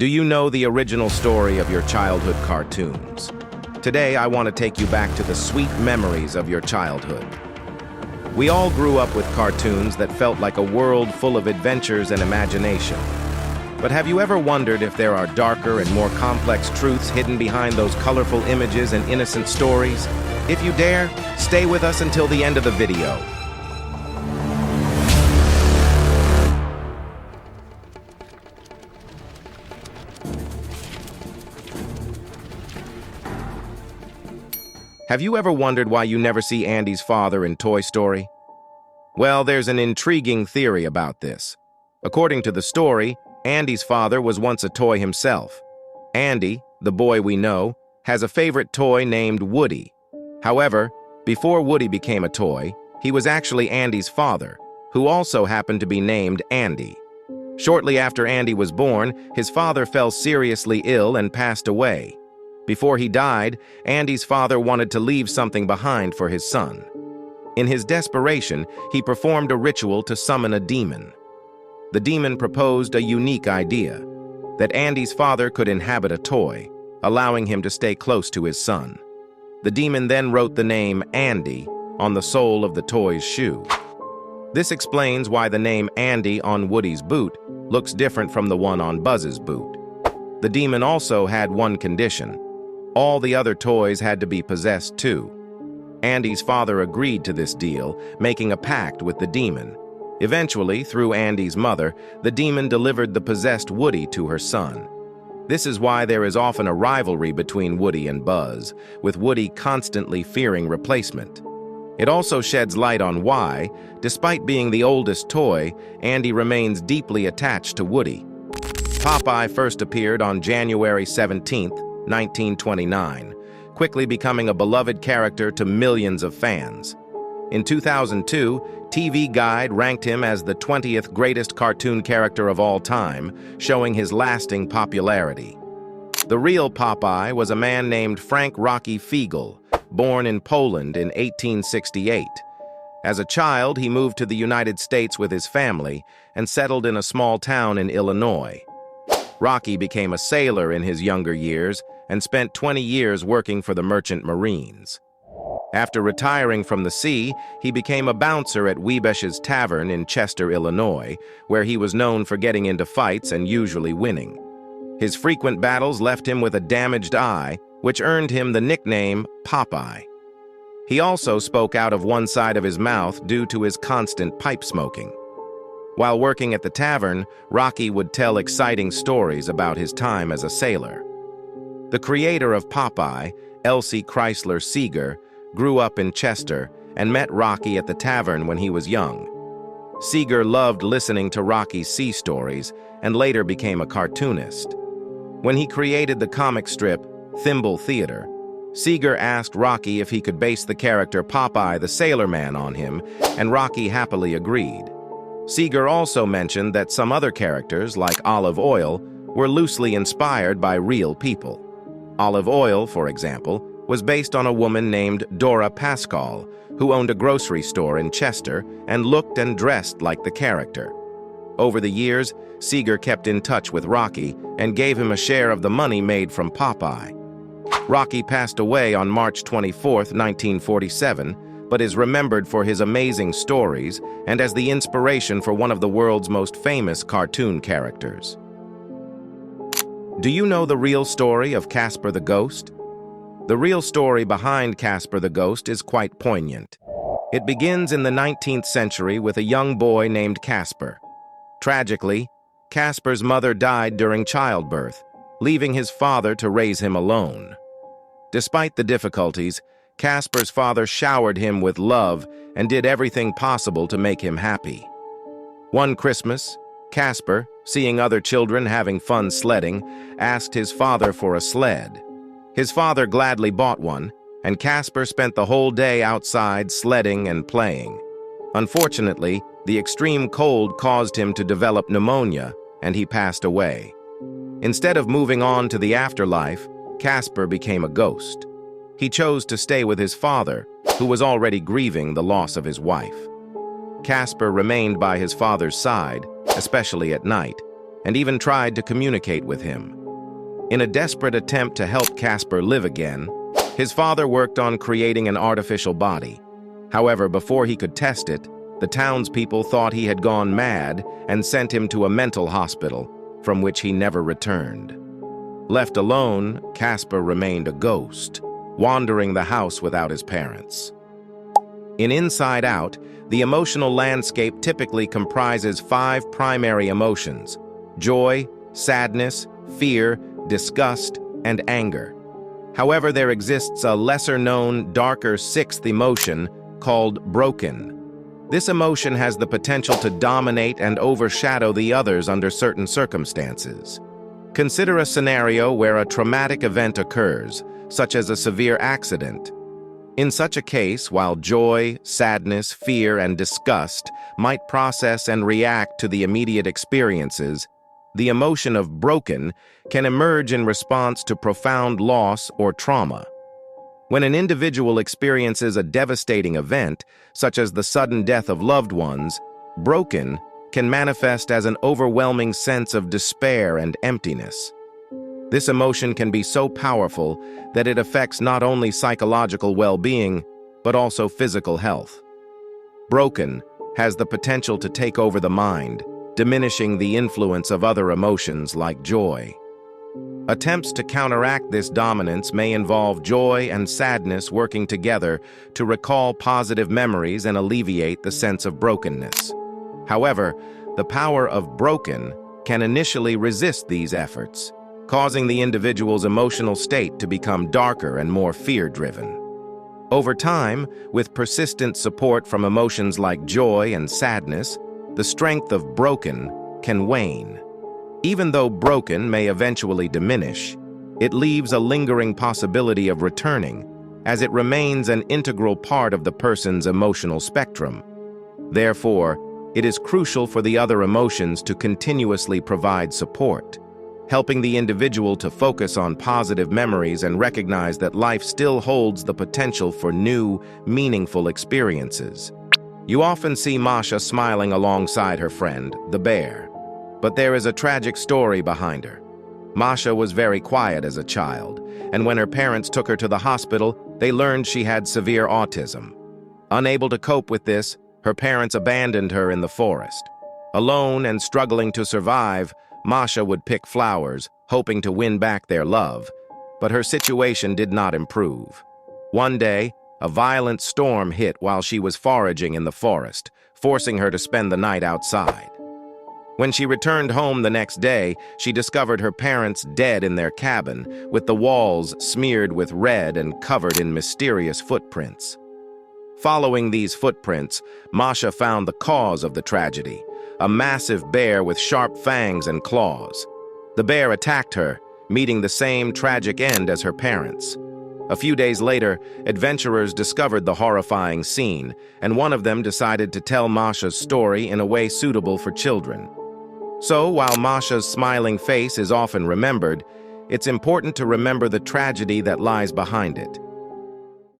Do you know the original story of your childhood cartoons? Today, I want to take you back to the sweet memories of your childhood. We all grew up with cartoons that felt like a world full of adventures and imagination. But have you ever wondered if there are darker and more complex truths hidden behind those colorful images and innocent stories? If you dare, stay with us until the end of the video. Have you ever wondered why you never see Andy's father in Toy Story? Well, there's an intriguing theory about this. According to the story, Andy's father was once a toy himself. Andy, the boy we know, has a favorite toy named Woody. However, before Woody became a toy, he was actually Andy's father, who also happened to be named Andy. Shortly after Andy was born, his father fell seriously ill and passed away. Before he died, Andy's father wanted to leave something behind for his son. In his desperation, he performed a ritual to summon a demon. The demon proposed a unique idea, that Andy's father could inhabit a toy, allowing him to stay close to his son. The demon then wrote the name Andy on the sole of the toy's shoe. This explains why the name Andy on Woody's boot looks different from the one on Buzz's boot. The demon also had one condition. All the other toys had to be possessed too. Andy's father agreed to this deal, making a pact with the demon. Eventually, through Andy's mother, the demon delivered the possessed Woody to her son. This is why there is often a rivalry between Woody and Buzz, with Woody constantly fearing replacement. It also sheds light on why, despite being the oldest toy, Andy remains deeply attached to Woody. Popeye first appeared on January 17th, 1929, quickly becoming a beloved character to millions of fans. In 2002, TV Guide ranked him as the 20th greatest cartoon character of all time, showing his lasting popularity. The real Popeye was a man named Frank Rocky Fiegel, born in Poland in 1868. As a child, he moved to the United States with his family and settled in a small town in Illinois. Rocky became a sailor in his younger years and spent 20 years working for the Merchant Marines. After retiring from the sea, he became a bouncer at Wiebesh's Tavern in Chester, Illinois, where he was known for getting into fights and usually winning. His frequent battles left him with a damaged eye, which earned him the nickname Popeye. He also spoke out of one side of his mouth due to his constant pipe smoking. While working at the tavern, Rocky would tell exciting stories about his time as a sailor. The creator of Popeye, Elsie Chrysler Seeger, grew up in Chester and met Rocky at the tavern when he was young. Seeger loved listening to Rocky's sea stories and later became a cartoonist. When he created the comic strip Thimble Theater, Seeger asked Rocky if he could base the character Popeye the Sailor Man on him, and Rocky happily agreed. Seeger also mentioned that some other characters, like Olive Oyl, were loosely inspired by real people. Olive Oyl, for example, was based on a woman named Dora Pascal, who owned a grocery store in Chester and looked and dressed like the character. Over the years, Seeger kept in touch with Rocky and gave him a share of the money made from Popeye. Rocky passed away on March 24, 1947, but is remembered for his amazing stories and as the inspiration for one of the world's most famous cartoon characters. Do you know the real story of Casper the Ghost? The real story behind Casper the Ghost is quite poignant. It begins in the 19th century with a young boy named Casper. Tragically, Casper's mother died during childbirth, leaving his father to raise him alone. Despite the difficulties, Casper's father showered him with love and did everything possible to make him happy. One Christmas, Casper, seeing other children having fun sledding, asked his father for a sled. His father gladly bought one, and Casper spent the whole day outside sledding and playing. Unfortunately, the extreme cold caused him to develop pneumonia, and he passed away. Instead of moving on to the afterlife, Casper became a ghost. He chose to stay with his father, who was already grieving the loss of his wife. Casper remained by his father's side, especially at night, and even tried to communicate with him. In a desperate attempt to help Casper live again, his father worked on creating an artificial body. However, before he could test it, the townspeople thought he had gone mad and sent him to a mental hospital, from which he never returned. Left alone, Casper remained a ghost, wandering the house without his parents. In Inside Out, the emotional landscape typically comprises 5 primary emotions: joy, sadness, fear, disgust, and anger. However, there exists a lesser-known, darker 6th emotion called broken. This emotion has the potential to dominate and overshadow the others under certain circumstances. Consider a scenario where a traumatic event occurs, such as a severe accident. In such a case, while joy, sadness, fear, and disgust might process and react to the immediate experiences, the emotion of broken can emerge in response to profound loss or trauma. When an individual experiences a devastating event, such as the sudden death of loved ones, broken can manifest as an overwhelming sense of despair and emptiness. This emotion can be so powerful that it affects not only psychological well-being, but also physical health. Broken has the potential to take over the mind, diminishing the influence of other emotions like joy. Attempts to counteract this dominance may involve joy and sadness working together to recall positive memories and alleviate the sense of brokenness. However, the power of broken can initially resist these efforts, causing the individual's emotional state to become darker and more fear-driven. Over time, with persistent support from emotions like joy and sadness, the strength of broken can wane. Even though broken may eventually diminish, it leaves a lingering possibility of returning, as it remains an integral part of the person's emotional spectrum. Therefore, it is crucial for the other emotions to continuously provide support, helping the individual to focus on positive memories and recognize that life still holds the potential for new, meaningful experiences. You often see Masha smiling alongside her friend, the bear. But there is a tragic story behind her. Masha was very quiet as a child, and when her parents took her to the hospital, they learned she had severe autism. Unable to cope with this, her parents abandoned her in the forest. Alone and struggling to survive, Masha would pick flowers, hoping to win back their love, but her situation did not improve. One day, a violent storm hit while she was foraging in the forest, forcing her to spend the night outside. When she returned home the next day, she discovered her parents dead in their cabin, with the walls smeared with red and covered in mysterious footprints. Following these footprints, Masha found the cause of the tragedy, a massive bear with sharp fangs and claws. The bear attacked her, meeting the same tragic end as her parents. A few days later, adventurers discovered the horrifying scene, and one of them decided to tell Masha's story in a way suitable for children. So, while Masha's smiling face is often remembered, it's important to remember the tragedy that lies behind it.